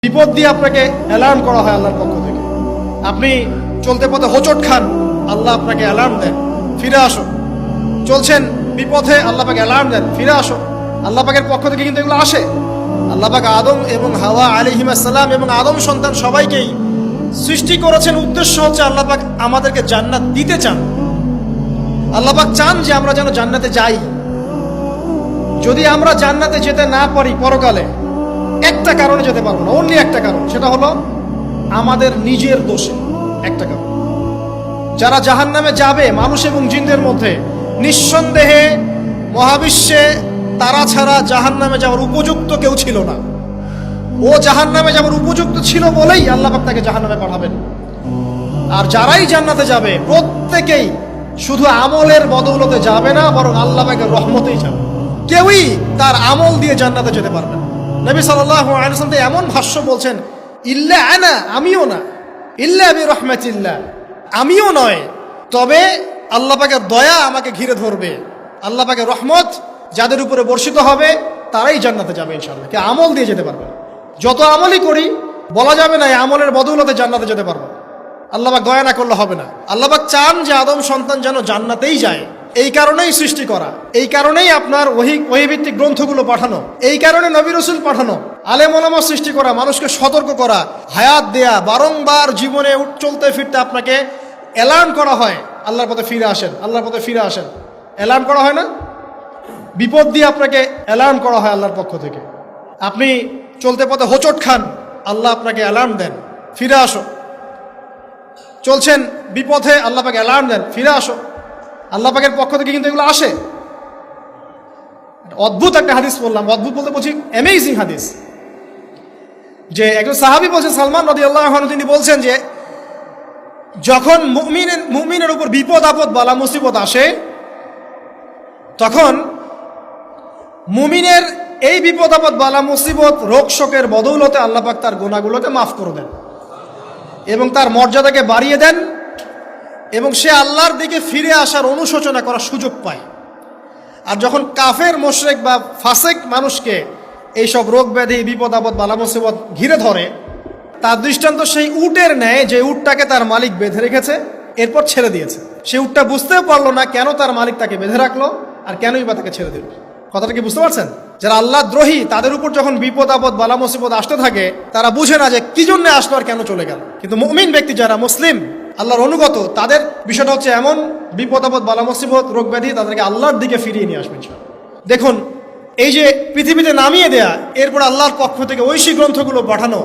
বিপদ দিয়ে আপনাকে অ্যালার্ম করা হয় আল্লাহর পক্ষ থেকে। আপনি চলতে পথে হোঁচট খান, আল্লাহ আপনাকে অ্যালার্ম দেন, ফিরে আসো। চলছেন বিপথে, আল্লাহ পাক অ্যালার্ম দেন, ফিরে আসো। আল্লাহ পাকের পক্ষ থেকে কিন্তু এগুলো আসে। আল্লাহ পাক আদম এবং হাওয়া আলাইহিস সালাম এবং আদম সন্তান সবাইকেই সৃষ্টি করেছেন। উদ্দেশ্য হচ্ছে আল্লাহ পাক আমাদেরকে জান্নাত দিতে চান। আল্লাহ পাক চান যে আমরা যেন জান্নাতে যাই। যদি আমরা জান্নাতে যেতে না পারি পরকালে, একটা কারণে যেতে পারবো না, অনলি একটা কারণ, সেটা হলো আমাদের নিজের দোষে। একটা কারণ, যারা জাহান্নামে যাবে মানুষ এবং জিনদের মধ্যে, নিঃসন্দেহে মহাবিশ্বে তারা ছাড়া জাহান্নামে যাওয়ার উপযুক্ত কেউ ছিল না। ও জাহান্নামে যাওয়ার উপযুক্ত ছিল বলেই আল্লাহ পাক তাকে জাহান্নামে পাঠাবেন। আর যারাই জান্নাতে যাবে প্রত্যেকেই শুধু আমলের বদৌলতে যাবে না, বরং আল্লাহ পাকের রহমতেই যাবে। কেউই তার আমল দিয়ে জান্নাতে যেতে পারবে না। নবী সাল্লাল্লাহু আলাইহি ওয়াসাল্লাম এমন ভাষ্য বলছেন, ইল্লা আনা, আমিও না, ইল্লা বিরহমাতিল্লাহ, আমিও নয়, তবে আল্লাহ পাকের দয়া আমাকে ঘিরে ধরবে। আল্লাহ পাকের রহমত যাদের উপরে বর্ষিত হবে তারাই জান্নাতে যাবে ইনশাআল্লাহ। কে আমল দিয়ে যেতে পারবে। যত আমলই করি বলা যাবে না এই আমলের বদৌলতে জান্নাতে যেতে পারবো। আল্লাহ পাক দয়া না করলে হবে না। আল্লাহ পাক চান যে আদম সন্তান যেন জান্নাতেই যায়। এই কারণেই সৃষ্টি করা, এই কারণেই আপনার ওহীভিত্তিক গ্রন্থগুলো পাঠানো, এই কারণে নবী রাসূল পাঠানো, আলেম ওলামা সৃষ্টি করা, মানুষকে সতর্ক করা, হায়াত দেয়া, বারংবার জীবনে চলতে ফিরতে আপনাকে অ্যালার্ম করা হয়, আল্লাহর পথে ফিরে আসেন, আল্লাহর পথে ফিরে আসেন। অ্যালার্ম করা হয় না? বিপদ দিয়ে আপনাকে অ্যালার্ম করা হয় আল্লাহর পক্ষ থেকে। আপনি চলতে পথে হোঁচট খান, আল্লাহ আপনাকে অ্যালার্ম দেন, ফিরে আসো। চলছেন বিপথে, আল্লাহ পাকে অ্যালার্ম দেন, ফিরে আসো। আল্লাহ পাকের পক্ষ থেকে কিন্তু এগুলো আসে। অদ্ভুত একটা হাদিস বললাম, অদ্ভুত বলতে বলছি অ্যামেজিং হাদিস, যে একজন সাহাবী বলছেন, সালমান রাদিয়াল্লাহু আনহু, তিনি বলছেন যে যখন মুমিনের উপর বিপদ আপদ বালা মুসিবত আসে, তখন মুমিনের এই বিপদ আপদ বালা মুসিবত রোগ শোকের বদৌলতে আল্লাহ পাক তার গুনাহগুলোকে মাফ করে দেন এবং তার মর্যাদাকে বাড়িয়ে দেন, এবং সে আল্লাহর দিকে ফিরে আসার অনুশোচনা করার সুযোগ পায়। আর যখন কাফের মুশরিক বা ফাসিক মানুষকে এইসব রোগ ব্যাধি বিপদ আপদ বালা মুসিবত ঘিরে ধরে, তার দৃষ্টান্ত সেই উটের ন্যায় যে উটটাকে তার মালিক বেঁধে রেখেছে, এরপর ছেড়ে দিয়েছে। সে উটটা বুঝতেও পারলো না কেন তার মালিক তাকে বেঁধে রাখলো আর কেনই বা তাকে ছেড়ে দিল। কথাটা কি বুঝতে পারছেন? যারা আল্লাহ দ্রোহী, তাদের উপর যখন বিপদ আপদ বালা মুসিবত আসতে থাকে, তারা বুঝে না যে কি জন্য আসলো আর কেন চলে গেল। কিন্তু মুমিন ব্যক্তি যারা মুসলিম, আল্লাহর অনুগত, তাদের বিষয়টা হচ্ছে এমন, বিপদ আপদ বালা মুসিবত রোগ ব্যাধি তাদেরকে আল্লাহর দিকে ফিরিয়ে নিয়ে আসবেন। দেখুন, এই যে পৃথিবীতে নামিয়ে দেয়া, এরপর আল্লাহর পক্ষ থেকে ঐশী গ্রন্থগুলো পাঠানো,